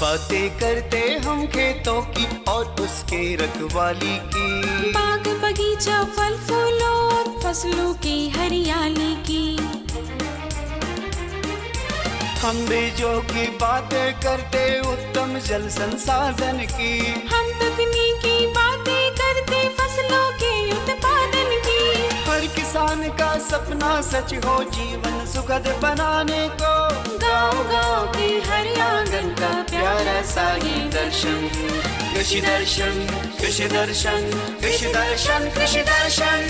बातें करते हम खेतों की और उसके रखवाली की, बाग बगीचा फल फूलों और फसलों की हरियाली की। हम बीजों की बातें करते उत्तम जल संसाधन की, हम तकनीकी बातें करते फसलों के उत्पादन की। हर किसान का सपना सच हो जीवन सुखद बनाने को, गाँव-गाँव के हर आंगन का प्यारा सा ये दर्शन। कृषि दर्शन, कृषि दर्शन, कृषि दर्शन, कृषि दर्शन,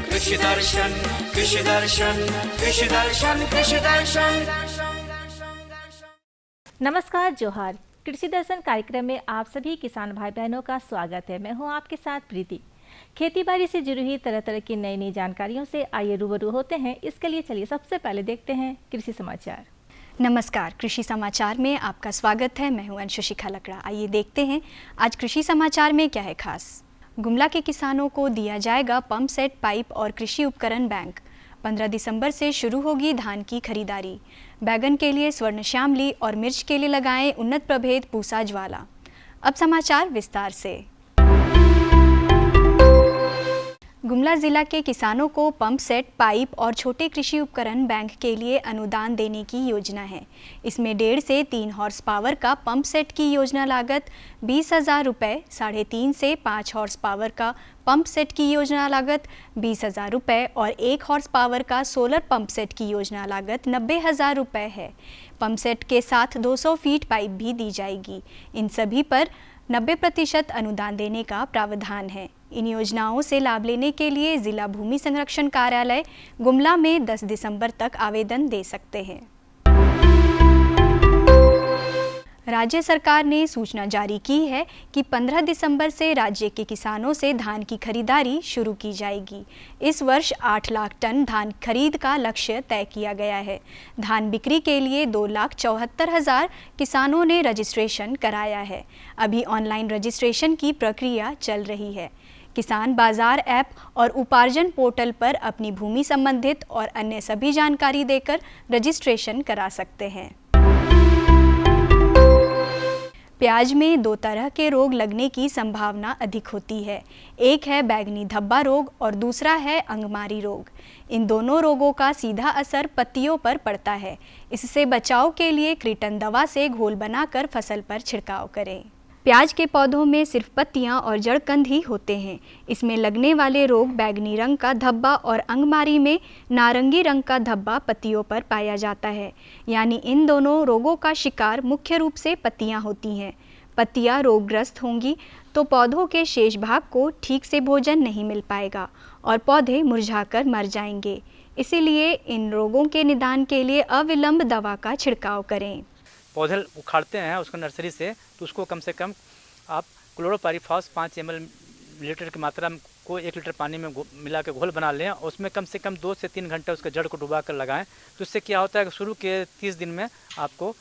कृषि दर्शन, कृषि दर्शन, कृषि दर्शन, कृषि दर्शन। नमस्कार, जोहार। कृषि दर्शन कार्यक्रम में आप सभी किसान भाई बहनों का स्वागत है। मैं हूं आपके साथ प्रीति। खेती बाड़ी से जुड़ी हुई तरह तरह की नई नई जानकारियों से आइए रूबरू होते हैं। इसके लिए चलिए सबसे पहले देखते हैं कृषि समाचार। नमस्कार, कृषि समाचार में आपका स्वागत है। मैं हूं अंशु शिखा लकड़ा। आइए देखते हैं आज कृषि समाचार में क्या है खास। गुमला के किसानों को दिया जाएगा पंप सेट, पाइप और कृषि उपकरण बैंक। 15 दिसंबर से शुरू होगी धान की खरीदारी। बैगन के लिए स्वर्ण श्यामली और मिर्च के लिए लगाएं उन्नत प्रभेद पूसा ज्वाला। अब समाचार विस्तार से। गुमला जिला के किसानों को पंप सेट, पाइप और छोटे कृषि उपकरण बैंक के लिए अनुदान देने की योजना है। इसमें 1.5 से 3 हॉर्स पावर का पंप सेट की योजना लागत 20,000 रुपये, 3.5 से 5 हॉर्स पावर का पंप सेट की योजना लागत 20,000 रुपये और 1 हॉर्स पावर का सोलर पंप सेट की योजना लागत 90,000 रुपये है। पंप सेट के साथ 200 फीट पाइप भी दी जाएगी। इन सभी पर 90% अनुदान देने का प्रावधान है। इन योजनाओं से लाभ लेने के लिए जिला भूमि संरक्षण कार्यालय गुमला में 10 दिसंबर तक आवेदन दे सकते हैं। राज्य सरकार ने सूचना जारी की है कि 15 दिसंबर से राज्य के किसानों से धान की खरीदारी शुरू की जाएगी। इस वर्ष 8 लाख टन धान खरीद का लक्ष्य तय किया गया है। धान बिक्री के लिए 2,74,000 किसानों ने रजिस्ट्रेशन कराया है। अभी ऑनलाइन रजिस्ट्रेशन की प्रक्रिया चल रही है। किसान बाजार ऐप और उपार्जन पोर्टल पर अपनी भूमि संबंधित और अन्य सभी जानकारी देकर रजिस्ट्रेशन करा सकते हैं। प्याज में 2 तरह के रोग लगने की संभावना अधिक होती है। एक है बैंगनी धब्बा रोग और दूसरा है अंगमारी रोग। इन दोनों रोगों का सीधा असर पत्तियों पर पड़ता है। इससे बचाव के लिए क्रिटन दवा से घोल बनाकर फसल पर छिड़काव करें। प्याज के पौधों में सिर्फ पत्तियां और जड़कंद ही होते हैं। इसमें लगने वाले रोग बैंगनी रंग का धब्बा और अंगमारी में नारंगी रंग का धब्बा पत्तियों पर पाया जाता है। यानी इन दोनों रोगों का शिकार मुख्य रूप से पत्तियां होती हैं। पत्तियां रोगग्रस्त होंगी तो पौधों के शेष भाग को ठीक से भोजन नहीं मिल पाएगा और पौधे मुरझाकर मर जाएंगे। इसीलिए इन रोगों के निदान के लिए अविलंब दवा का छिड़काव करें। पौधे उखाड़ते हैं उसको नर्सरी से, तो उसको कम से कम आप क्लोरोपाइरीफॉस 5 ml लीटर की मात्रा को 1 लीटर पानी में मिला के घोल बना लें और उसमें कम से कम 2 से 3 घंटे उसके जड़ को डुबा कर लगाएं। तो इससे क्या होता है कि शुरू के 30 दिन में आपको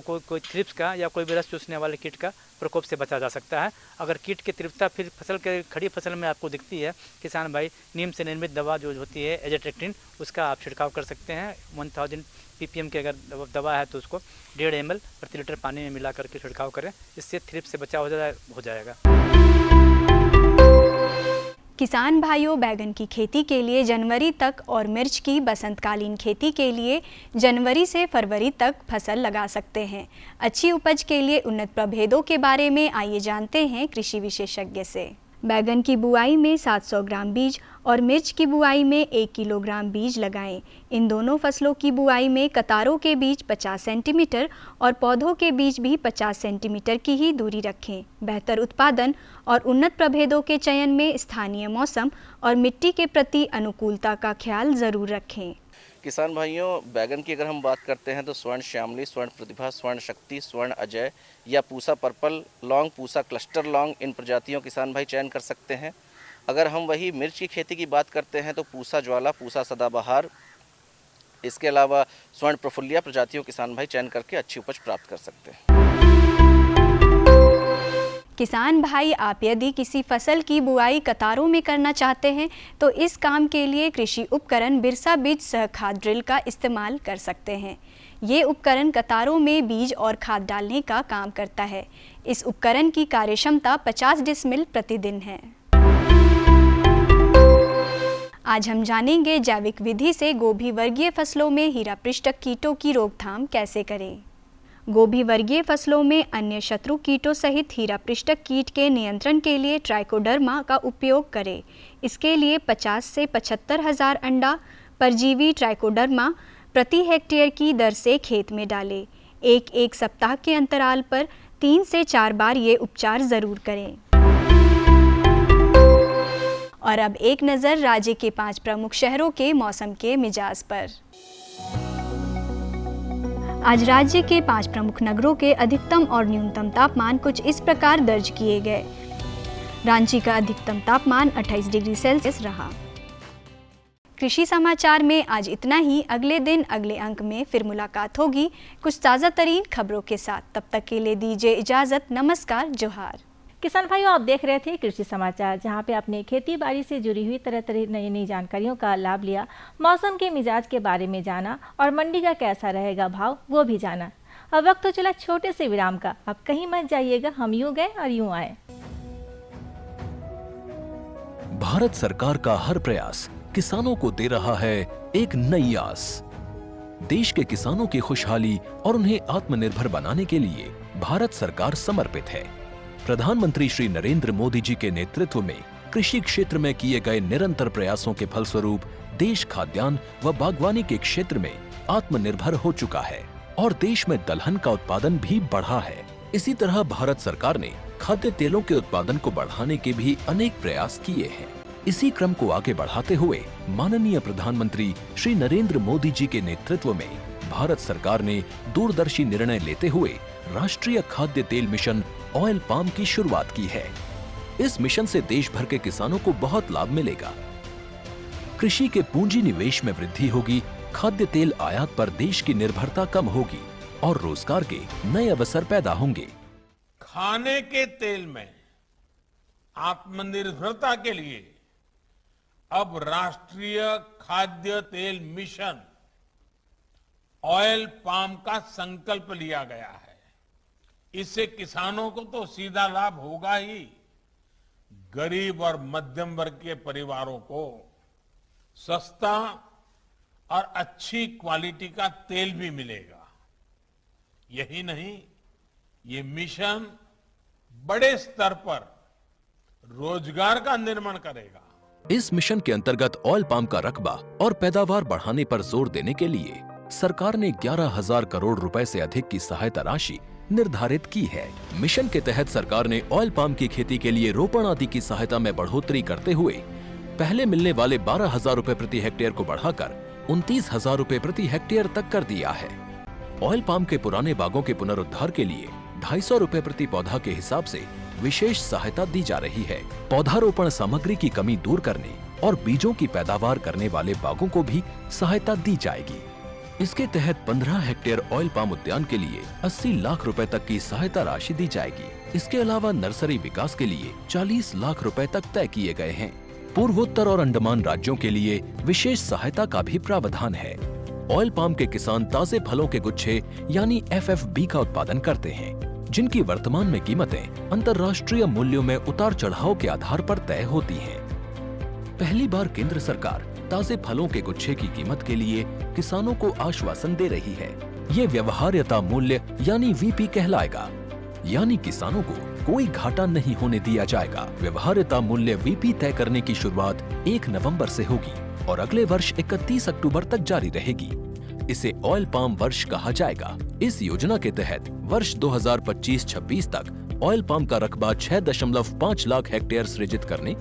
कोई थ्रिप्स का या कोई भी रस चूसने वाले कीट का प्रकोप से बचा जा सकता है। अगर कीट की तीव्रता फिर फसल के खड़ी फसल में आपको दिखती है, किसान भाई नीम से निर्मित दवा जो होती है एजेट्रेक्टिन, उसका आप छिड़काव कर सकते हैं। 1000 ppm की अगर दवा है तो उसको 1.5 ml प्रति लीटर पानी में मिला करके छिड़काव करें। इससे थ्रिप्स से बचाव हो जाएगा। किसान भाइयों, बैगन की खेती के लिए जनवरी तक और मिर्च की बसंतकालीन खेती के लिए जनवरी से फरवरी तक फसल लगा सकते हैं। अच्छी उपज के लिए उन्नत प्रभेदों के बारे में आइए जानते हैं कृषि विशेषज्ञ से। बैगन की बुआई में 700 ग्राम बीज और मिर्च की बुआई में 1 किलोग्राम बीज लगाएं। इन दोनों फसलों की बुआई में कतारों के बीच 50 सेंटीमीटर और पौधों के बीच भी 50 सेंटीमीटर की ही दूरी रखें। बेहतर उत्पादन और उन्नत प्रभेदों के चयन में स्थानीय मौसम और मिट्टी के प्रति अनुकूलता का ख्याल जरूर रखें। किसान भाइयों, बैगन की अगर हम बात करते हैं तो स्वर्ण श्यामली, स्वर्ण प्रतिभा, स्वर्ण शक्ति, स्वर्ण अजय या Pusa purple long, Pusa cluster long, इन प्रजातियों किसान भाई चयन कर सकते हैं। अगर हम वही मिर्च की खेती की बात करते हैं तो पूसा ज्वाला, पूसा सदाबहार, इसके अलावा स्वर्ण प्रफुल्लिया प्रजातियों किसान भाई चयन करके अच्छी उपज प्राप्त कर सकते हैं। किसान भाई, आप यदि किसी फसल की बुआई कतारों में करना चाहते हैं तो इस काम के लिए कृषि उपकरण बिरसा बीज सह खाद ड्रिल का इस्तेमाल कर सकते हैं। ये उपकरण कतारों में बीज और खाद डालने का काम करता है। इस उपकरण की कार्यक्षमता 50 डिसमिल प्रतिदिन है। आज हम जानेंगे जैविक विधि से गोभी वर्गीय फसलों में हीरा पृष्ठक कीटों की रोकथाम कैसे करें। गोभी वर्गीय फसलों में अन्य शत्रु कीटों सहित हीरा पृष्ठक कीट के नियंत्रण के लिए ट्राइकोडर्मा का उपयोग करें। इसके लिए 50 से 75 हज़ार अंडा परजीवी ट्राइकोडर्मा प्रति हेक्टेयर की दर से खेत में डालें। एक सप्ताह के अंतराल पर 3 से 4 बार ये उपचार ज़रूर करें। और अब एक नज़र राज्य के 5 प्रमुख शहरों के मौसम के मिजाज पर। आज राज्य के 5 प्रमुख नगरों के अधिकतम और न्यूनतम तापमान कुछ इस प्रकार दर्ज किए गए। रांची का अधिकतम तापमान 28 डिग्री सेल्सियस रहा। कृषि समाचार में आज इतना ही। अगले दिन अगले अंक में फिर मुलाकात होगी कुछ ताज़ा तरीन खबरों के साथ। तब तक के लिए दीजिए इजाज़त। नमस्कार, जोहार। किसान भाइयों, आप देख रहे थे कृषि समाचार, जहां पे आपने खेती बाड़ी से जुड़ी हुई तरह तरह नई जानकारियों का लाभ लिया, मौसम के मिजाज के बारे में जाना और मंडी का कैसा रहेगा भाव वो भी जाना। अब वक्त तो चला छोटे से विराम का। अब कहीं मत जाइएगा, हम यूं गए और यूं आए। भारत सरकार का हर प्रयास किसानों को दे रहा है एक नई आस। देश के किसानों की खुशहाली और उन्हें आत्मनिर्भर बनाने के लिए भारत सरकार समर्पित है। प्रधानमंत्री श्री नरेंद्र मोदी जी के नेतृत्व में कृषि क्षेत्र में किए गए निरंतर प्रयासों के फलस्वरूप देश खाद्यान्न व बागवानी के क्षेत्र में आत्मनिर्भर हो चुका है और देश में दलहन का उत्पादन भी बढ़ा है। इसी तरह भारत सरकार ने खाद्य तेलों के उत्पादन को बढ़ाने के भी अनेक प्रयास किए हैं। इसी क्रम को आगे बढ़ाते हुए माननीय प्रधानमंत्री श्री नरेंद्र मोदी जी के नेतृत्व में भारत सरकार ने दूरदर्शी निर्णय लेते हुए राष्ट्रीय खाद्य तेल मिशन ऑयल पाम की शुरुआत की है। इस मिशन से देश भर के किसानों को बहुत लाभ मिलेगा। कृषि के पूंजी निवेश में वृद्धि होगी, खाद्य तेल आयात पर देश की निर्भरता कम होगी और रोजगार के नए अवसर पैदा होंगे। खाने के तेल में आत्मनिर्भरता के लिए अब राष्ट्रीय खाद्य तेल मिशन ऑयल पाम का संकल्प लिया गया है। इससे किसानों को तो सीधा लाभ होगा ही, गरीब और मध्यम वर्ग के परिवारों को सस्ता और अच्छी क्वालिटी का तेल भी मिलेगा। यही नहीं, ये मिशन बड़े स्तर पर रोजगार का निर्माण करेगा। इस मिशन के अंतर्गत ऑयल पाम का रकबा और पैदावार बढ़ाने पर जोर देने के लिए सरकार ने 11,000 करोड़ रुपए से अधिक की सहायता राशि निर्धारित की है। मिशन के तहत सरकार ने ऑयल पाम की खेती के लिए रोपण आदि की सहायता में बढ़ोतरी करते हुए पहले मिलने वाले 12,000 रुपए प्रति हेक्टेयर को बढ़ाकर 29,000 रुपए प्रति हेक्टेयर तक कर दिया है। ऑयल पाम के पुराने बागों के पुनरुद्धार के लिए 250 रुपए प्रति पौधा के हिसाब से विशेष सहायता दी जा रही है। पौधारोपण सामग्री की कमी दूर करने और बीजों की पैदावार करने वाले बागों को भी सहायता दी जाएगी। इसके तहत 15 हेक्टेयर ऑयल पाम उद्यान के लिए 80 लाख रुपए तक की सहायता राशि दी जाएगी। इसके अलावा नर्सरी विकास के लिए 40 लाख रुपए तक तय किए गए हैं। पूर्वोत्तर और अंडमान राज्यों के लिए विशेष सहायता का भी प्रावधान है। ऑयल पाम के किसान ताजे फलों के गुच्छे यानी FFB का उत्पादन करते हैं, जिनकी वर्तमान में कीमतें अंतर्राष्ट्रीय मूल्यों में उतार चढ़ाव के आधार पर तय होती हैं। पहली बार केंद्र सरकार ताजे फलों के गुच्छे की कीमत के लिए किसानों को आश्वासन दे रही है। ये व्यवहार्यता मूल्य यानी VP कहलाएगा, यानी किसानों को कोई घाटा नहीं होने दिया जाएगा। व्यवहार्यता मूल्य VP तय करने की शुरुआत 1 नवंबर से होगी और अगले वर्ष 31 अक्टूबर तक जारी रहेगी। इसे ऑयल पाम वर्ष कहा जाएगा। इस योजना के तहत वर्ष 2025-26 तक ऑयल पाम का रकबा 6.5 लाख हेक्टेयर सृजित करने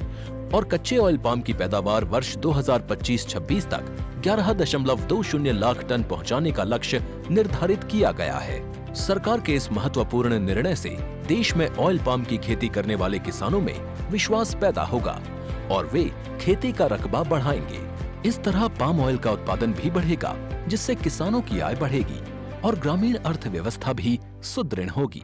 और कच्चे ऑयल पाम की पैदावार वर्ष 2025-26 तक 11.20 लाख टन पहुंचाने का लक्ष्य निर्धारित किया गया है। सरकार के इस महत्वपूर्ण निर्णय से देश में ऑयल पाम की खेती करने वाले किसानों में विश्वास पैदा होगा और वे खेती का रकबा बढ़ाएंगे। इस तरह पाम ऑयल का उत्पादन भी बढ़ेगा, जिससे किसानों की आय बढ़ेगी और ग्रामीण अर्थव्यवस्था भी सुदृढ़ होगी।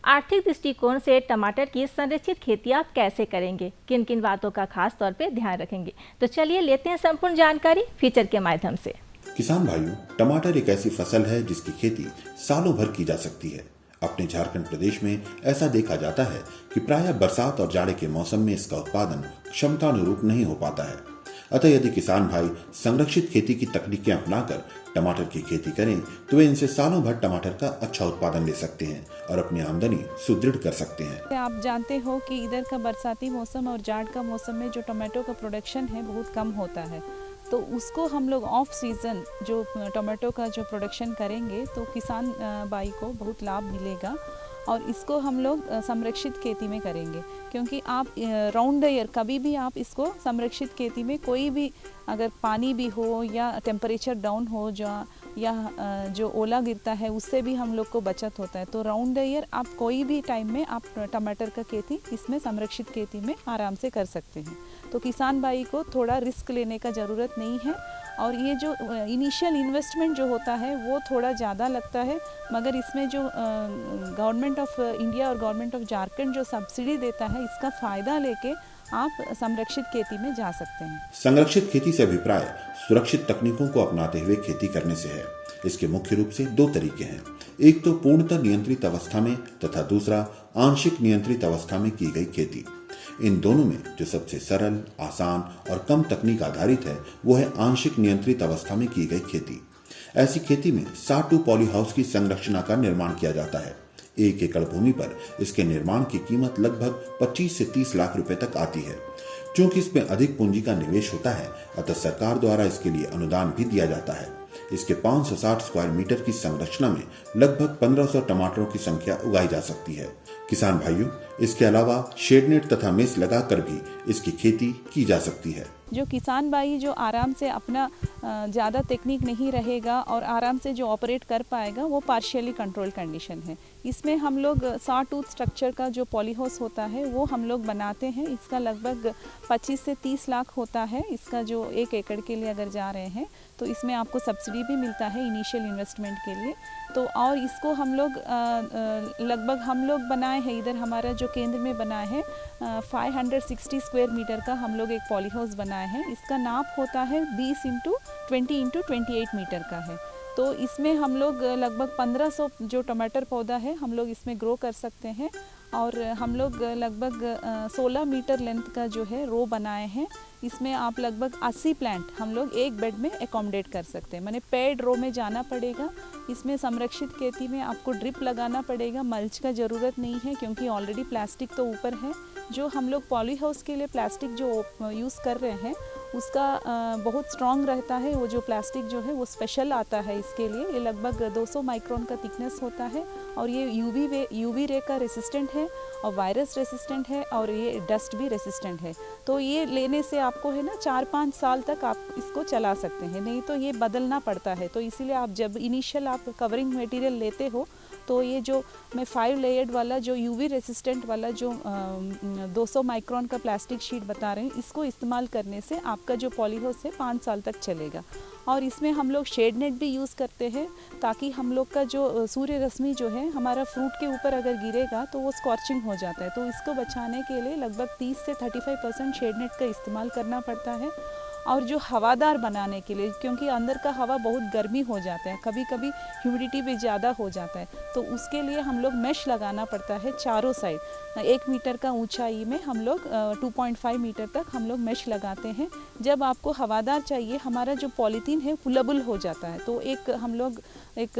आर्थिक दृष्टिकोण से टमाटर की संरक्षित खेती आप कैसे करेंगे, किन किन बातों का खास तौर पे ध्यान रखेंगे, तो चलिए लेते हैं संपूर्ण जानकारी फीचर के माध्यम से। किसान भाइयों, टमाटर एक ऐसी फसल है जिसकी खेती सालों भर की जा सकती है। अपने झारखंड प्रदेश में ऐसा देखा जाता है कि प्रायः बरसात और जाड़े के मौसम में इसका उत्पादन क्षमता अनुरूप नहीं हो पाता है। अतः यदि किसान भाई संरक्षित खेती की तकनीकें अपनाकर टमाटर की खेती करें तो वे इनसे सालों भर टमाटर का अच्छा उत्पादन ले सकते हैं और अपनी आमदनी सुदृढ़ कर सकते हैं। आप जानते हो कि इधर का बरसाती मौसम और जाड़ का मौसम में जो टमाटो का प्रोडक्शन है बहुत कम होता है, तो उसको हम लोग ऑफ सीज़न जो टमाटो का जो प्रोडक्शन करेंगे तो किसान भाई को बहुत लाभ मिलेगा। और इसको हम लोग संरक्षित खेती में करेंगे, क्योंकि आप राउंड द ईयर कभी भी आप इसको संरक्षित खेती में कोई भी अगर पानी भी हो या टेम्परेचर डाउन हो या जो ओला गिरता है उससे भी हम लोग को बचत होता है। तो राउंड द ईयर आप कोई भी टाइम में आप टमाटर का खेती इसमें संरक्षित खेती में आराम से कर सकते हैं। तो किसान भाई को थोड़ा रिस्क लेने का ज़रूरत नहीं है। और ये जो इनिशियल इन्वेस्टमेंट जो होता है वो थोड़ा ज़्यादा लगता है, मगर इसमें जो गवर्नमेंट ऑफ इंडिया और गवर्नमेंट ऑफ झारखंड जो सब्सिडी देता है इसका फ़ायदा लेके आप संरक्षित खेती में जा सकते हैं। संरक्षित खेती से अभिप्राय सुरक्षित तकनीकों को अपनाते हुए खेती करने से है। इसके मुख्य रूप से दो तरीके हैं, एक तो पूर्णतः नियंत्रित अवस्था में तथा दूसरा आंशिक नियंत्रित अवस्था में की गई खेती। इन दोनों में जो सबसे सरल, आसान और कम तकनीक आधारित है वो है आंशिक नियंत्रित अवस्था में की गई खेती। ऐसी खेती में साटू पॉली हाउस की संरचना का निर्माण किया जाता है। 1 एकड़ भूमि पर इसके निर्माण की कीमत लगभग 25 से 30 लाख रुपए तक आती है। क्योंकि इसमें अधिक पूंजी का निवेश होता है, अतः सरकार द्वारा इसके लिए अनुदान भी दिया जाता है। इसके 560 स्क्वायर मीटर की संरचना में लगभग 1500 टमाटरों की संख्या उगाई जा सकती है। किसान भाइयों, इसके अलावा शेडनेट तथा मेस लगाकर भी इसकी खेती की जा सकती है। जो किसान भाई जो आराम से अपना ज़्यादा टेक्निक नहीं रहेगा और आराम से जो ऑपरेट कर पाएगा वो पार्शियली कंट्रोल कंडीशन है। इसमें हम लोग सॉ टूथ स्ट्रक्चर का जो पॉली हाउस होता है वो हम लोग बनाते हैं। इसका लगभग 25 से 30 लाख होता है। इसका जो 1 एकड़ के लिए अगर जा रहे हैं तो इसमें आपको सब्सिडी भी मिलता है इनिशियल इन्वेस्टमेंट के लिए। तो और इसको हम लोग लगभग हम लोग बनाए हैं, इधर हमारा जो केंद्र में बनाए हैं 560 स्क्वायर मीटर का हम लोग एक पॉली हाउस बनाए हैं। इसका नाप होता है 20 × 20 × 28 मीटर का है। तो इसमें हम लोग लगभग 1500 जो टमाटर पौधा है हम लोग इसमें ग्रो कर सकते हैं। और हम लोग लगभग 16 मीटर लेंथ का जो है रो बनाए हैं। इसमें आप लगभग 80 प्लांट हम लोग एक बेड में एकोमोडेट कर सकते हैं। माने पेड रो में जाना पड़ेगा। इसमें संरक्षित खेती में आपको ड्रिप लगाना पड़ेगा, मल्च का ज़रूरत नहीं है क्योंकि ऑलरेडी प्लास्टिक तो ऊपर है। जो हम लोग पॉली हाउस के लिए प्लास्टिक जो यूज़ कर रहे हैं उसका बहुत स्ट्रॉन्ग रहता है। वो जो प्लास्टिक जो है वो स्पेशल आता है इसके लिए। ये लगभग 200 माइक्रोन का थिकनेस होता है और ये यूवी रे का रेसिस्टेंट है और वायरस रेसिस्टेंट है और ये डस्ट भी रेसिस्टेंट है। तो ये लेने से आपको है ना 4-5 साल तक आप इसको चला सकते हैं, नहीं तो ये बदलना पड़ता है। तो इसीलिए आप जब इनिशियल आप कवरिंग मटेरियल लेते हो तो ये जो मैं 5 लेयर्ड वाला जो यूवी रेसिस्टेंट वाला जो 200 माइक्रोन का प्लास्टिक शीट बता रहे हैं, इसको इस्तेमाल करने से आपका जो पॉली हाउस है 5 साल तक चलेगा। और इसमें हम लोग शेड नेट भी यूज़ करते हैं ताकि हम लोग का जो सूर्य रश्मि जो है हमारा फ्रूट के ऊपर अगर गिरेगा तो वो स्कॉर्चिंग हो जाता है। तो इसको बचाने के लिए लगभग 30 से 35% शेड नेट का इस्तेमाल करना पड़ता है। और जो हवादार बनाने के लिए, क्योंकि अंदर का हवा बहुत गर्मी हो जाता है, कभी कभी ह्यूमिडिटी भी ज़्यादा हो जाता है, तो उसके लिए हम लोग मेश लगाना पड़ता है चारों साइड। 1 मीटर का ऊंचाई में हम लोग 2.5 मीटर तक हम लोग मेश लगाते हैं। जब आपको हवादार चाहिए, हमारा जो पॉलीथीन है पुलेबल हो जाता है, तो हम लोग एक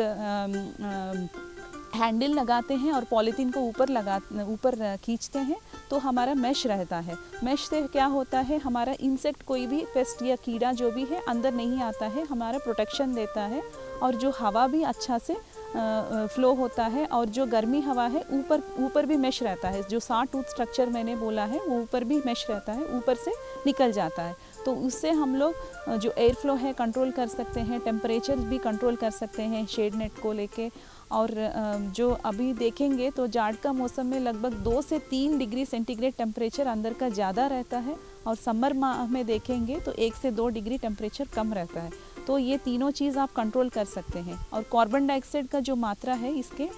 हैंडल लगाते हैं और पॉलीथीन को ऊपर खींचते हैं तो हमारा मैश रहता है। मैश से क्या होता है, हमारा इंसेक्ट कोई भी पेस्ट या कीड़ा जो भी है अंदर नहीं आता है, हमारा प्रोटेक्शन देता है। और जो हवा भी अच्छा से फ्लो होता है और जो गर्मी हवा है ऊपर भी मैश रहता है। जो 60 टूथ स्ट्रक्चर मैंने बोला है वो ऊपर भी मैश रहता है, ऊपर से निकल जाता है। तो उससे हम लोग जो एयर फ्लो है कंट्रोल कर सकते हैं, टेम्परेचर भी कंट्रोल कर सकते हैं शेड नेट को लेके। और जो अभी देखेंगे तो जाड़ का मौसम में लगभग 2 से 3 डिग्री सेंटीग्रेड टेम्परेचर अंदर का ज़्यादा रहता है और समर माह में देखेंगे तो 1 से 2 डिग्री टेम्परेचर कम रहता है। तो ये तीनों चीज़ आप कंट्रोल कर सकते हैं। और कार्बन डाइऑक्साइड का जो मात्रा है इसके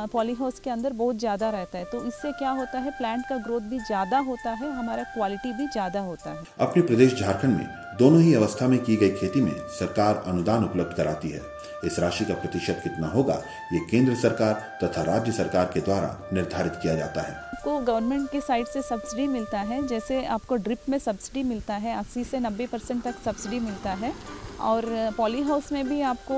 पॉलीहाउस के अंदर बहुत ज़्यादा रहता है, तो इससे क्या होता है, प्लांट का ग्रोथ भी ज़्यादा होता है, हमारा क्वालिटी भी ज़्यादा होता है। अपने प्रदेश झारखंड में दोनों ही अवस्था में की गई खेती में सरकार अनुदान उपलब्ध कराती है। इस राशि का प्रतिशत कितना होगा, ये केंद्र सरकार तथा राज्य सरकार के द्वारा निर्धारित किया जाता है। आपको गवर्नमेंट के साइड से सब्सिडी मिलता है, जैसे आपको ड्रिप में सब्सिडी मिलता है, 80 से 90% तक सब्सिडी मिलता है। और पॉली हाउस में भी आपको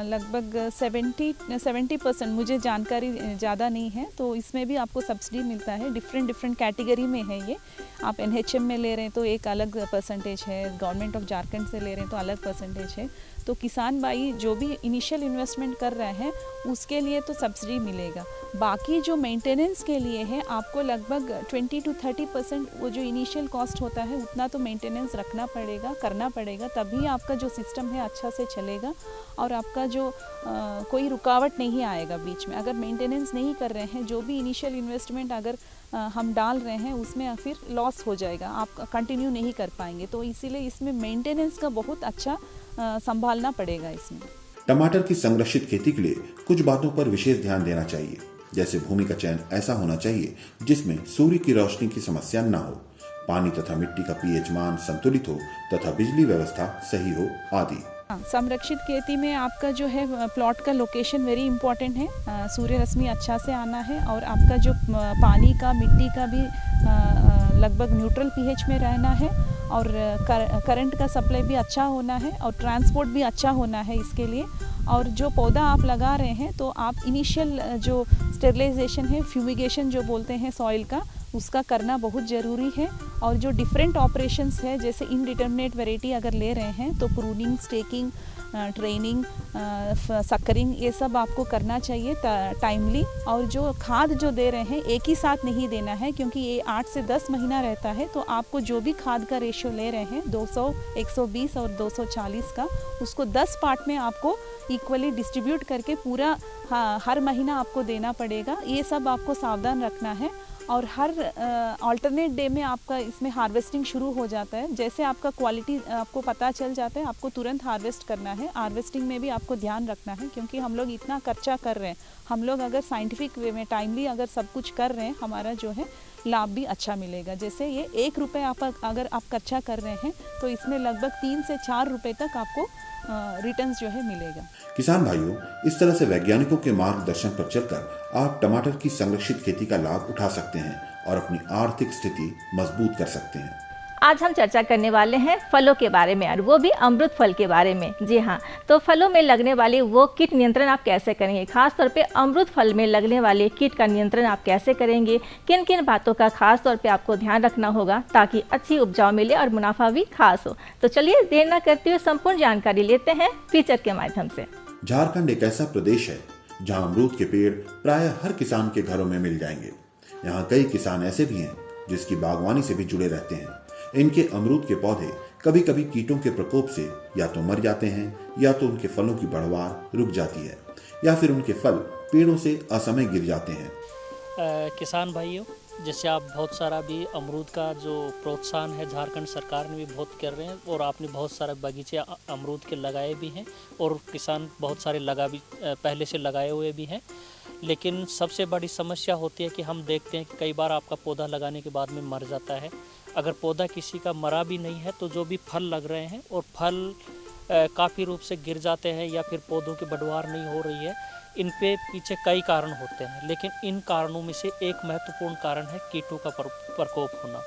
लगभग 70%, मुझे जानकारी ज़्यादा नहीं है, तो इसमें भी आपको सब्सिडी मिलता है। डिफरेंट कैटेगरी में है ये। आप NHM में ले रहे हैं तो एक अलग परसेंटेज है, गवर्नमेंट ऑफ झारखंड से ले रहे हैं तो अलग परसेंटेज है। तो किसान भाई जो भी इनिशियल इन्वेस्टमेंट कर रहे हैं उसके लिए तो सब्सिडी मिलेगा। बाकी जो मेंटेनेंस के लिए है आपको लगभग 20 to 30% वो जो इनिशियल कॉस्ट होता है उतना तो मेंटेनेंस रखना पड़ेगा, करना पड़ेगा, तभी आपका जो सिस्टम है अच्छा से चलेगा और आपका जो कोई रुकावट नहीं आएगा बीच में। अगर मेंटेनेंस नहीं कर रहे हैं, जो भी इनिशियल इन्वेस्टमेंट अगर हम डाल रहे हैं उसमें फिर लॉस हो जाएगा, आप कंटिन्यू नहीं कर पाएंगे। तो इसीलिए इसमें मेंटेनेंस का बहुत अच्छा संभालना पड़ेगा। इसमें टमाटर की संरक्षित खेती के लिए कुछ बातों पर विशेष ध्यान देना चाहिए, जैसे भूमि का चयन ऐसा होना चाहिए जिसमें सूर्य की रोशनी की समस्या न हो, पानी तथा मिट्टी का pH मान संतुलित हो तथा बिजली व्यवस्था सही हो आदि। संरक्षित खेती में आपका जो है प्लॉट का लोकेशन वेरी इंपॉर्टेंट है, सूर्य रश्मि अच्छा से आना है और आपका जो पानी का, मिट्टी का भी लगभग न्यूट्रल pH में रहना है और करंट का सप्लाई भी अच्छा होना है और ट्रांसपोर्ट भी अच्छा होना है इसके लिए। और जो पौधा आप लगा रहे हैं तो आप इनिशियल जो स्टेरिलाइजेशन है, फ्यूमिगेशन जो बोलते हैं सॉइल का, उसका करना बहुत ज़रूरी है। और जो डिफरेंट ऑपरेशंस है, जैसे इनडिटर्मिनेट वैरायटी अगर ले रहे हैं तो प्रूनिंग, स्टेकिंग, ट्रेनिंग, सक्करिंग, ये सब आपको करना चाहिए टाइमली। और जो खाद जो दे रहे हैं एक ही साथ नहीं देना है, क्योंकि ये 8 से 10 महीना रहता है, तो आपको जो भी खाद का रेशियो ले रहे हैं 200, 120 और 240 का, उसको 10 पार्ट में आपको इक्वली डिस्ट्रीब्यूट करके पूरा हर महीना आपको देना पड़ेगा। ये सब आपको सावधान रखना है। और हर अल्टरनेट डे में आपका इसमें हार्वेस्टिंग शुरू हो जाता है। जैसे आपका क्वालिटी आपको पता चल जाता है, आपको तुरंत हार्वेस्ट करना है। हार्वेस्टिंग में भी आपको ध्यान रखना है, क्योंकि हम लोग इतना खर्चा कर रहे हैं, हम लोग अगर साइंटिफिक वे में टाइमली अगर सब कुछ कर रहे हैं, हमारा जो है लाभ भी अच्छा मिलेगा। जैसे ये 1 रुपये अगर आप खर्चा कर रहे हैं तो इसमें लगभग 3 से 4 रुपये तक आपको रिटर्न्स जो है मिलेगा। किसान भाइयों, इस तरह से वैज्ञानिकों के मार्गदर्शन पर चलकर आप टमाटर की संरक्षित खेती का लाभ उठा सकते हैं और अपनी आर्थिक स्थिति मजबूत कर सकते हैं। आज हम चर्चा करने वाले हैं फलों के बारे में, और वो भी अमरूद फल के बारे में। जी हाँ, तो फलों में लगने वाले वो कीट नियंत्रण आप कैसे करेंगे, खास तौर पे अमरूद फल में लगने वाले कीट का नियंत्रण आप कैसे करेंगे, किन किन बातों का खास तौर पे आपको ध्यान रखना होगा ताकि अच्छी उपजाऊ मिले और मुनाफा भी खास हो। तो चलिए देर न करते हुए संपूर्ण जानकारी लेते हैं फीचर के माध्यम से। झारखंड एक ऐसा प्रदेश है जहाँ अमरूद के पेड़ प्राय हर किसान के घरों में मिल जाएंगे। यहाँ कई किसान ऐसे भी हैं जिसकी बागवानी से भी जुड़े रहते हैं। इनके अमरूद के पौधे कभी कभी कीटों के प्रकोप से या तो मर जाते हैं, या तो उनके फलों की बढ़वार रुक जाती है, या फिर उनके फल पेड़ों से असमय गिर जाते हैं। किसान भाइयों, जैसे आप बहुत सारा भी अमरूद का जो प्रोत्साहन है झारखंड सरकार ने भी बहुत कर रहे हैं, और आपने बहुत सारे बगीचे अमरूद के लगाए भी हैं और किसान बहुत सारे पहले से लगाए हुए भी हैं। लेकिन सबसे बड़ी समस्या होती है कि हम देखते हैं कि कई बार आपका पौधा लगाने के बाद में मर जाता है। अगर पौधा किसी का मरा भी नहीं है तो जो भी फल लग रहे हैं और फल काफ़ी रूप से गिर जाते हैं या फिर पौधों की बढ़वार नहीं हो रही है, इन पे पीछे कई कारण होते हैं, लेकिन इन कारणों में से एक महत्वपूर्ण कारण है कीटों का प्रकोप होना।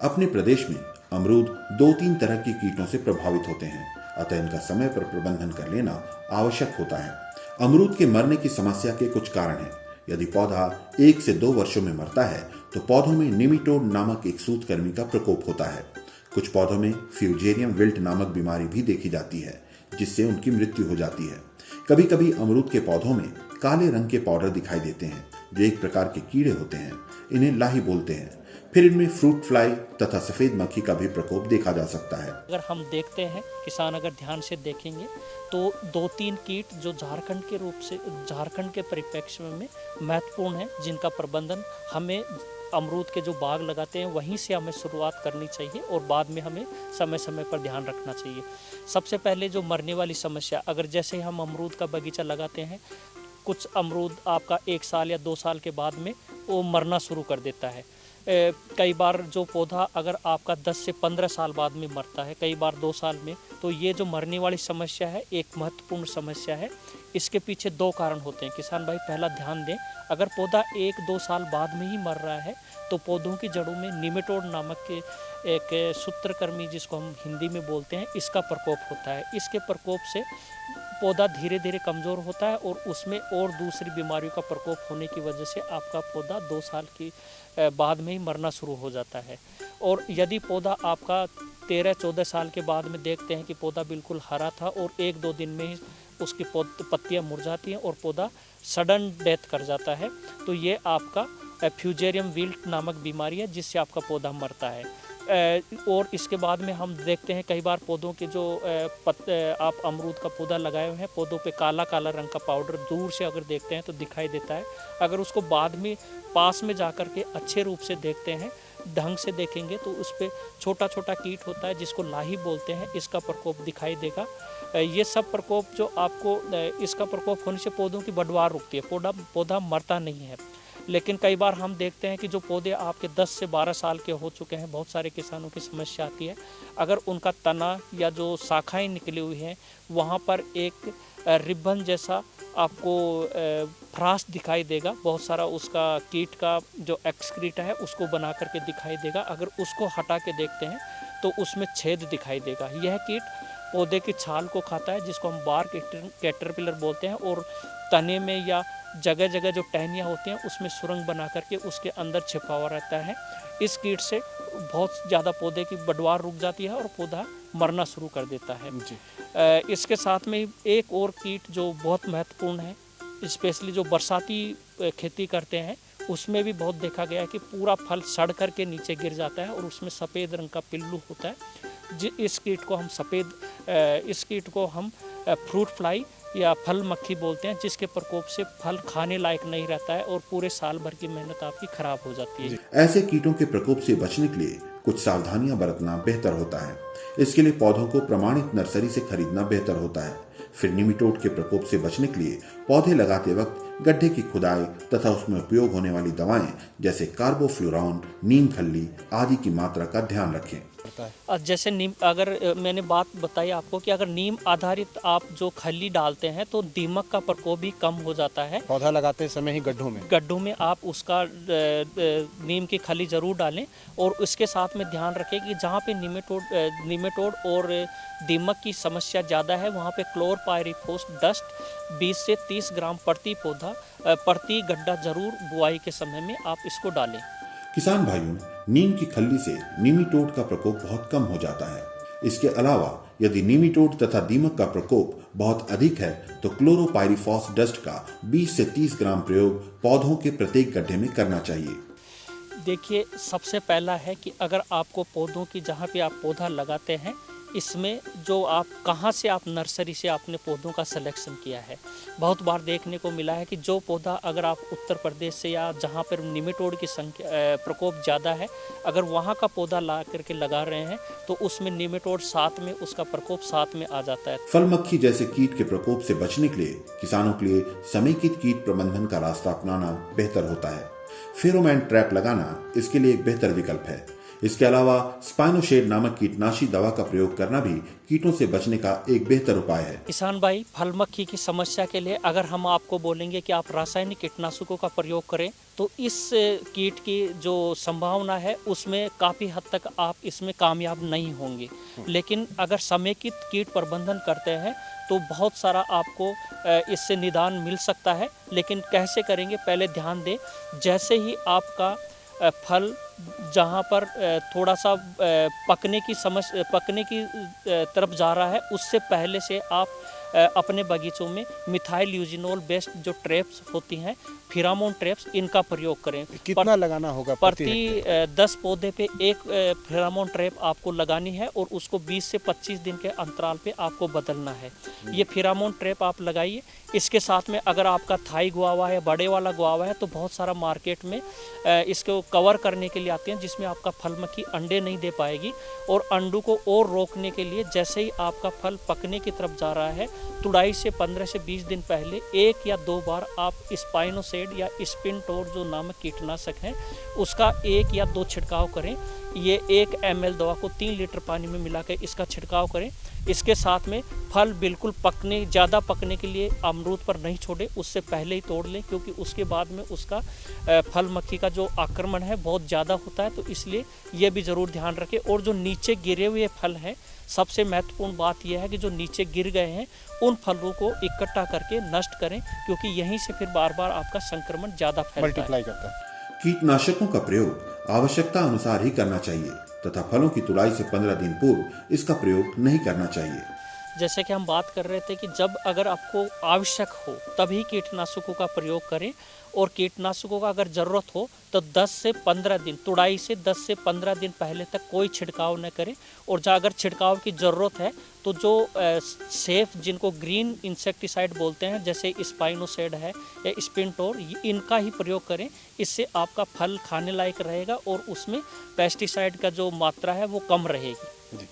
अपने प्रदेश में अमरूद 2-3 तरह के कीटों से प्रभावित होते हैं, अतः इनका समय पर प्रबंधन कर लेना आवश्यक होता है। अमरूद के मरने की समस्या के कुछ कारण हैं। यदि पौधा 1 से 2 वर्षों में मरता है तो पौधों में निमेटोड नामक एक सूतकृमि का प्रकोप होता है। कुछ पौधों में फ्यूजेरियम विल्ट नामक बीमारी भी देखी जाती है, जिससे उनकी मृत्यु हो जाती है। कभी कभी अमरूद के पौधों में काले रंग के पाउडर दिखाई देते हैं, जो एक प्रकार के कीड़े होते हैं। इन्हें लाही बोलते हैं। फिर इनमें फ्रूट फ्लाई तथा सफेद मक्खी का भी प्रकोप देखा जा सकता है। अगर हम देखते हैं, किसान अगर ध्यान से देखेंगे तो 2-3 कीट जो झारखंड के परिप्रेक्ष्य में महत्वपूर्ण है, जिनका प्रबंधन हमें अमरूद के जो बाग लगाते हैं वहीं से हमें शुरुआत करनी चाहिए और बाद में हमें समय समय पर ध्यान रखना चाहिए। सबसे पहले जो मरने वाली समस्या, अगर जैसे हम अमरूद का बगीचा लगाते हैं, कुछ अमरूद आपका 1 साल या 2 साल के बाद में वो मरना शुरू कर देता है। कई बार जो पौधा अगर आपका 10 से 15 साल बाद में मरता है, कई बार 2 साल में, तो ये जो मरने वाली समस्या है एक महत्वपूर्ण समस्या है। इसके पीछे 2 कारण होते हैं किसान भाई। पहला ध्यान दें, अगर पौधा 1-2 साल बाद में ही मर रहा है तो पौधों की जड़ों में निमेटोड नामक के एक सूत्रकृमि, जिसको हम हिंदी में बोलते हैं, इसका प्रकोप होता है। इसके प्रकोप से पौधा धीरे धीरे कमज़ोर होता है और उसमें और दूसरी बीमारियों का प्रकोप होने की वजह से आपका पौधा 2 साल की बाद में ही मरना शुरू हो जाता है। और यदि पौधा आपका 13-14 साल के बाद में देखते हैं कि पौधा बिल्कुल हरा था और 1-2 दिन में ही उसकी पत्तियां मुरझाती हैं और पौधा सडन डेथ कर जाता है, तो ये आपका फ्यूजेरियम विल्ट नामक बीमारी है जिससे आपका पौधा मरता है। और इसके बाद में हम देखते हैं कई बार पौधों के जो आप अमरूद का पौधा लगाए हुए हैं, पौधों पे काला काला रंग का पाउडर दूर से अगर देखते हैं तो दिखाई देता है। अगर उसको बाद में पास में जाकर के अच्छे रूप से देखते हैं, ढंग से देखेंगे, तो उस पर छोटा छोटा कीट होता है जिसको लाही बोलते हैं, इसका प्रकोप दिखाई देगा। ये सब प्रकोप जो आपको, इसका प्रकोप होने से पौधों की बढ़वार रुकती है, पौधा मरता नहीं है। लेकिन कई बार हम देखते हैं कि जो पौधे आपके 10 से 12 साल के हो चुके हैं, बहुत सारे किसानों की समस्या आती है, अगर उनका तना या जो शाखाएं निकली हुई हैं वहाँ पर एक रिबन जैसा आपको फ्रास दिखाई देगा, बहुत सारा उसका कीट का जो एक्सक्रीटा है उसको बना करके दिखाई देगा। अगर उसको हटा के देखते हैं तो उसमें छेद दिखाई देगा। यह कीट पौधे की छाल को खाता है, जिसको हम बार कैटरपिलर बोलते हैं, और तने में या जगह जगह जो टहनियाँ होती हैं उसमें सुरंग बना करके उसके अंदर छिपा हुआ रहता है। इस कीट से बहुत ज़्यादा पौधे की बढ़वार रुक जाती है और पौधा मरना शुरू कर देता है। इसके साथ में एक और कीट जो बहुत महत्वपूर्ण है, स्पेशली जो बरसाती खेती करते हैं उसमें भी बहुत देखा गया है कि पूरा फल सड़ कर के नीचे गिर जाता है और उसमें सफ़ेद रंग का पिल्लू होता है। इस कीट को हम फ्रूट फ्लाई या फल मक्खी बोलते हैं, जिसके प्रकोप से फल खाने लायक नहीं रहता है और पूरे साल भर की मेहनत आपकी खराब हो जाती है। ऐसे कीटों के प्रकोप से बचने के लिए कुछ सावधानियां बरतना बेहतर होता है। इसके लिए पौधों को प्रमाणित नर्सरी से खरीदना बेहतर होता है। फिर निमेटोड के प्रकोप से बचने के लिए पौधे लगाते वक्त गड्ढे की खुदाई तथा उसमें उपयोग होने वाली दवाएं जैसे कार्बोफ्लोरान, नीम खल्ली आदि की मात्रा का ध्यान रखें। जैसे नीम, अगर मैंने बात बताई आपको कि अगर नीम आधारित आप जो खल्ली डालते हैं तो दीमक का प्रकोप भी कम हो जाता है। पौधा लगाते समय ही गड्ढों में आप उसका नीम की खल्ली ज़रूर डालें और उसके साथ में ध्यान रखें कि जहाँ पे निमेटोड और दीमक की समस्या ज़्यादा है वहाँ पे क्लोरपाइरिफॉस डस्ट 20 से 30 ग्राम प्रति पौधा प्रति गड्ढा जरूर बुआई के समय में आप इसको डालें। किसान भाइयों, नीम की खल्ली से निमेटोड का प्रकोप बहुत कम हो जाता है। इसके अलावा यदि निमेटोड तथा दीमक का प्रकोप बहुत अधिक है तो क्लोरोपाइरिफॉस डस्ट का 20 से 30 ग्राम प्रयोग पौधों के प्रत्येक गड्ढे में करना चाहिए। देखिए, सबसे पहला है कि अगर आपको पौधों की जहाँ पे आप पौधा लगाते हैं इसमें जो आप कहाँ से आप नर्सरी से आपने पौधों का सिलेक्शन किया है। बहुत बार देखने को मिला है कि जो पौधा अगर आप उत्तर प्रदेश से या जहाँ पर निमेटोड की संख्या प्रकोप ज़्यादा है, अगर वहाँ का पौधा ला करके लगा रहे हैं तो उसमें निमेटोड साथ में उसका प्रकोप साथ में आ जाता है। फल मक्खी जैसे कीट के प्रकोप से बचने के लिए किसानों के लिए समेकित कीट प्रबंधन का रास्ता अपनाना बेहतर होता है। फेरोमोन ट्रैप लगाना इसके लिए एक बेहतर विकल्प है। इसके अलावा स्पाइनोशेड नामक कीटनाशी दवा का प्रयोग करना भी कीटों से बचने का एक बेहतर उपाय है। किसान भाई, फल मक्खी की समस्या के लिए अगर हम आपको बोलेंगे कि आप रासायनिक कीटनाशकों का प्रयोग करें तो इस कीट की जो संभावना है उसमें काफ़ी हद तक आप इसमें कामयाब नहीं होंगे। लेकिन अगर समेकित कीट प्रबंधन करते हैं तो बहुत सारा आपको इससे निदान मिल सकता है। लेकिन कैसे करेंगे, पहले ध्यान दें, जैसे ही आपका फल जहाँ पर थोड़ा सा पकने की तरफ जा रहा है उससे पहले से आप अपने बगीचों में मिथाइल यूजिनोल बेस्ड जो ट्रैप्स होती हैं, फिरामोन ट्रैप्स, इनका प्रयोग करें। कितना लगाना होगा प्रति 10 पौधे पे एक फिरामोन ट्रैप आपको लगानी है और उसको 20 से 25 दिन के अंतराल पे आपको बदलना है। ये फिरामोन ट्रैप आप लगाइए। इसके साथ में अगर आपका थाई गुआवा है, बड़े वाला गुआवा है, तो बहुत सारा मार्केट में इसको कवर करने के लिए आते हैं, जिसमें आपका फल मक्खी अंडे नहीं दे पाएगी। और अंडों को और रोकने के लिए जैसे ही आपका फल पकने की तरफ जा रहा है, तुड़ाई से 15 से 20 दिन पहले 1 या 2 बार आप स्पाइनोसेड या स्पिनटोर जो नामक कीटनाशक है उसका 1 या 2 छिड़काव करें। ये 1 ml दवा को 3 लीटर पानी में मिलाकर इसका छिड़काव करें। इसके साथ में फल बिल्कुल ज़्यादा पकने के लिए अमरूद पर नहीं छोड़े, उससे पहले ही तोड़ लें, क्योंकि उसके बाद में उसका फल मक्खी का जो आक्रमण है बहुत ज़्यादा होता है। तो इसलिए ये भी ज़रूर ध्यान रखें। और जो नीचे गिरे हुए फल हैं, सबसे महत्वपूर्ण बात यह है कि जो नीचे गिर गए हैं उन फलों को इकट्ठा करके नष्ट करें, क्योंकि यहीं से फिर बार बार आपका संक्रमण ज़्यादा मल्टीप्लाई करता है। कीटनाशकों का प्रयोग आवश्यकता अनुसार ही करना चाहिए तथा फलों की तुड़ाई से 15 दिन पूर्व इसका प्रयोग नहीं करना चाहिए। जैसे कि हम बात कर रहे थे कि जब अगर आपको आवश्यक हो तभी कीटनाशकों का प्रयोग करें, और कीटनाशकों का अगर ज़रूरत हो तो 10 से 15 दिन, तुड़ाई से 10 से 15 दिन पहले तक कोई छिड़काव न करें। और जहाँ अगर छिड़काव की ज़रूरत है तो जो सेफ, जिनको ग्रीन इंसेक्टिसाइड बोलते हैं, जैसे स्पाइनोसेड है या स्पिनटोर, इनका ही प्रयोग करें। इससे आपका फल खाने लायक रहेगा और उसमें पेस्टिसाइड का जो मात्रा है वो कम रहेगी।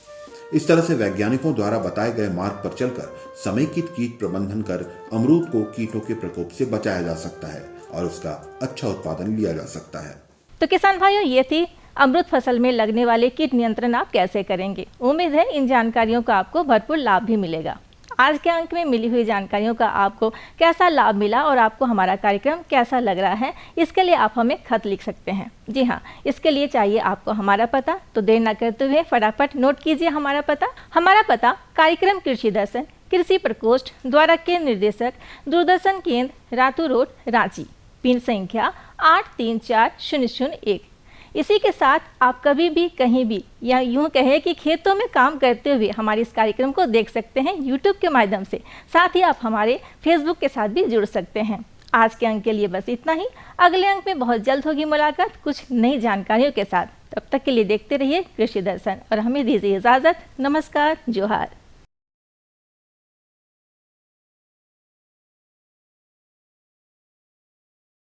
इस तरह से वैज्ञानिकों द्वारा बताए गए मार्ग पर चलकर समेकित कीट प्रबंधन कर अमरूद को कीटों के प्रकोप से बचाया जा सकता है और उसका अच्छा उत्पादन लिया जा सकता है। तो किसान भाइयों, ये थी अमरूद फसल में लगने वाले कीट नियंत्रण आप कैसे करेंगे। उम्मीद है इन जानकारियों का आपको भरपूर लाभ भी मिलेगा। आज के अंक में मिली हुई जानकारियों का आपको कैसा लाभ मिला और आपको हमारा कार्यक्रम कैसा लग रहा है, इसके लिए आप हमें खत लिख सकते हैं। जी हाँ, इसके लिए चाहिए आपको हमारा पता, तो देर न करते हुए फटाफट नोट कीजिए हमारा पता। हमारा पता कार्यक्रम कृषि दर्शन, कृषि प्रकोष्ठ, द्वारा केंद्र निर्देशक, दूरदर्शन केंद्र, रातू रोड, रांची, पिन संख्या 834001। इसी के साथ आप कभी भी कहीं भी, या यूं कहें कि खेतों में काम करते हुए हमारे इस कार्यक्रम को देख सकते हैं यूट्यूब के माध्यम से। साथ ही आप हमारे फेसबुक के साथ भी जुड़ सकते हैं। आज के अंक के लिए बस इतना ही। अगले अंक में बहुत जल्द होगी मुलाकात कुछ नई जानकारियों के साथ। तब तक के लिए देखते रहिए कृषि दर्शन और हमें दीजिए इजाज़त। नमस्कार, जोहार।